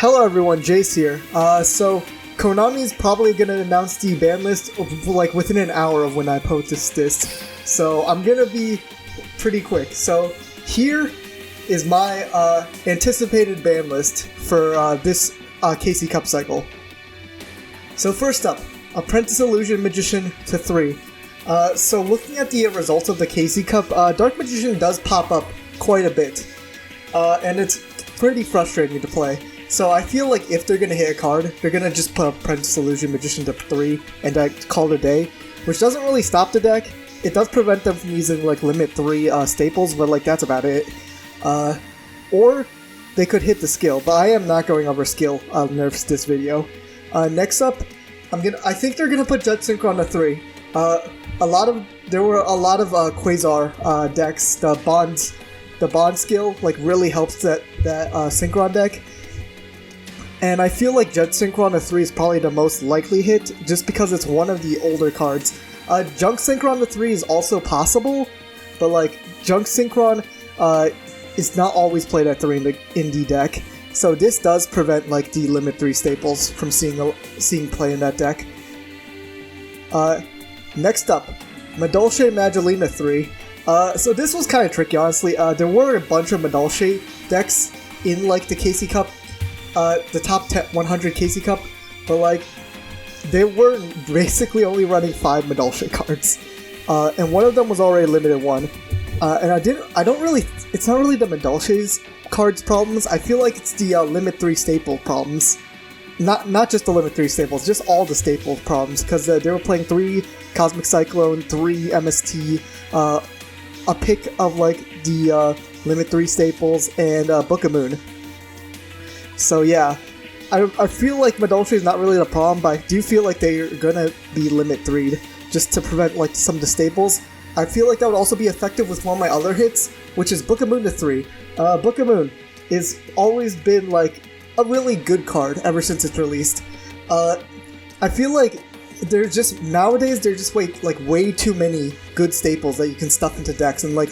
Hello everyone, Jace here. So Konami is probably gonna announce the ban list like within an hour of when I post this. So I'm gonna be pretty quick. So here is my anticipated ban list for this KC Cup cycle. So first up, Apprentice Magician to 3. So looking at the results of the KC Cup, Dark Magician does pop up quite a bit, and it's pretty frustrating to play. So I feel like if they're gonna hit a card, they're gonna just put Apprentice Magician to 3 and call it a day, which doesn't really stop the deck. It does prevent them from using like limit 3 staples, but like that's about it. Or they could hit the skill, but I am not going over skill nerfs this video. Next up, I think they're gonna put Jet Synchron to 3. There were a lot of Quasar decks. The bond skill like really helps that Synchron deck. And I feel like Jet Synchron to 3 is probably the most likely hit, just because it's one of the older cards. Junk Synchron to 3 is also possible, but like Junk Synchron is not always played at 3 in the deck. So this does prevent like the limit 3 staples from seeing play in that deck. Next up, Madolche Magilina 3. So this was kind of tricky, honestly. There were a bunch of Madolche decks in like the KC Cup, the top 100 KC Cup, but like they were basically only running 5 Madolche cards, and one of them was already limited 1. And it's not really the Madolche's cards problems. I feel like it's the limit 3 staple problems. Not just the limit 3 staples, just all the staple problems, because they were playing 3 Cosmic Cyclone, 3 MST, a pick of like the limit 3 staples, and Book of Moon. So yeah, I feel like Madolche is not really the problem, but I do feel like they're gonna be limit 3'd just to prevent like some of the staples. I feel like that would also be effective with one of my other hits, which is Book of Moon to 3. Book of Moon has always been like a really good card ever since it's released. I feel like nowadays there's just way too many good staples that you can stuff into decks, and like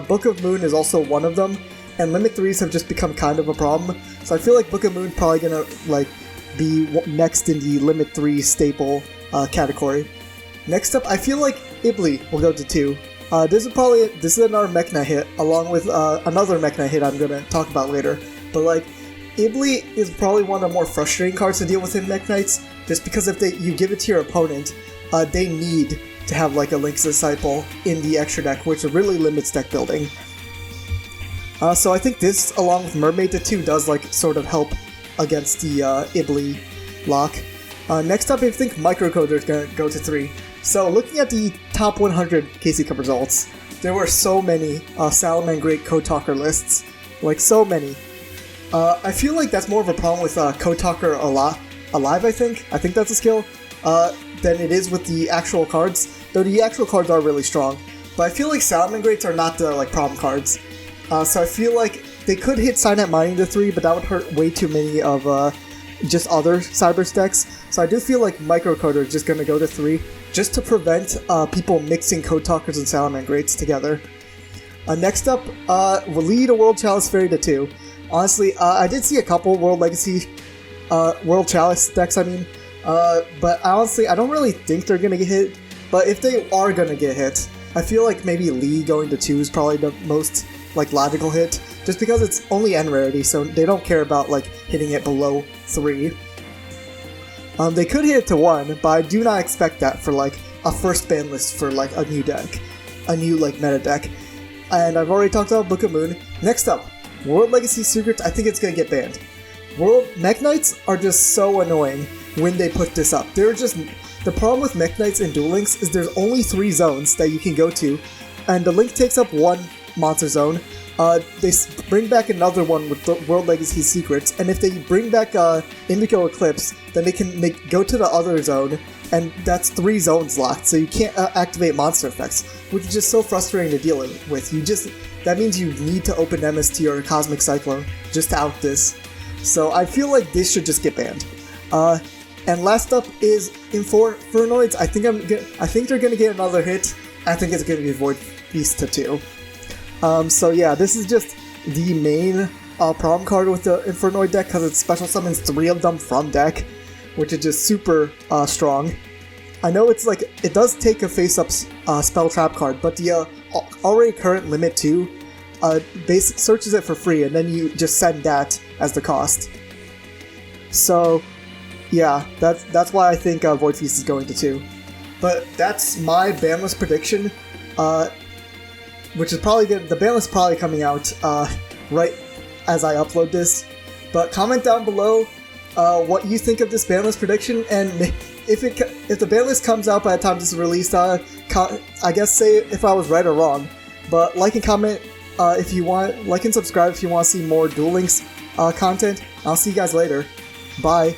Book of Moon is also one of them. And limit 3s have just become kind of a problem, so I feel like Book of Moon probably gonna like be next in the limit 3 staple category. Next up, I feel like Ibli will go to 2. This is another mekk-knight hit, along with another mekk-knight hit I'm gonna talk about later. But like, Ibli is probably one of the more frustrating cards to deal with in mekk-knights, just because if you give it to your opponent, they need to have like a Link's Disciple in the extra deck, which really limits deck building. So I think this, along with Mermaid to 2, does like sort of help against the Ibli lock. Next up, I think Microcode is going to go to 3. So looking at the top 100 KC Cup results, there were so many Salamangreat Code Talker lists. Like, so many. I feel like that's more of a problem with Code Talker Alive, I think. I think that's a skill, than it is with the actual cards. Though the actual cards are really strong. But I feel like Salamangreats are not the like problem cards. So I feel like they could hit Signet Mining to 3, but that would hurt way too many of just other Cyber decks. So I do feel like Microcoder is just going to go to 3, just to prevent people mixing Code Talkers and Salamangreats together. Next up, lead a World Chalice Fairy to 2. Honestly, I did see a couple World Legacy, World Chalice decks, but honestly, I don't really think they're going to get hit. But if they are going to get hit, I feel like maybe Lee going to 2 is probably the most like logical hit, just because it's only N rarity, so they don't care about like hitting it below 3. They could hit it to 1, but I do not expect that for like a first ban list for like a new deck, a new like meta deck. And I've already talked about Book of Moon. Next up, World Legacy Secrets. I think it's gonna get banned. Mekk-knights are just so annoying when they put this up. The problem with Mekk-knights in Duel Links is there's only 3 zones that you can go to, and the Link takes up 1 monster zone. They bring back another one with the World Legacy Secrets, and if they bring back Indigo Eclipse, then they can go to the other zone, and that's 3 zones locked, so you can't activate monster effects, which is just so frustrating to deal with. That means you need to open MST or Cosmic Cyclone just to out this. So I feel like this should just get banned. And last up is Infernoids. I think they're gonna get another hit. I think it's gonna be Void Beast to 2. So yeah, this is just the main problem card with the Infernoid deck because it special summons 3 of them from deck, which is just super strong. I know it's like, it does take a face-up spell trap card, but the already current limit 2 searches it for free, and then you just send that as the cost. So, yeah, that's why I think Void Feast is going to 2. But that's my banlist prediction, which is probably the banlist is probably coming out right as I upload this. But comment down below what you think of this banlist prediction, and if the banlist comes out by the time this is released, I guess say if I was right or wrong. But like and comment if you want, like and subscribe if you want to see more Duel Links content. I'll see you guys later. Bye.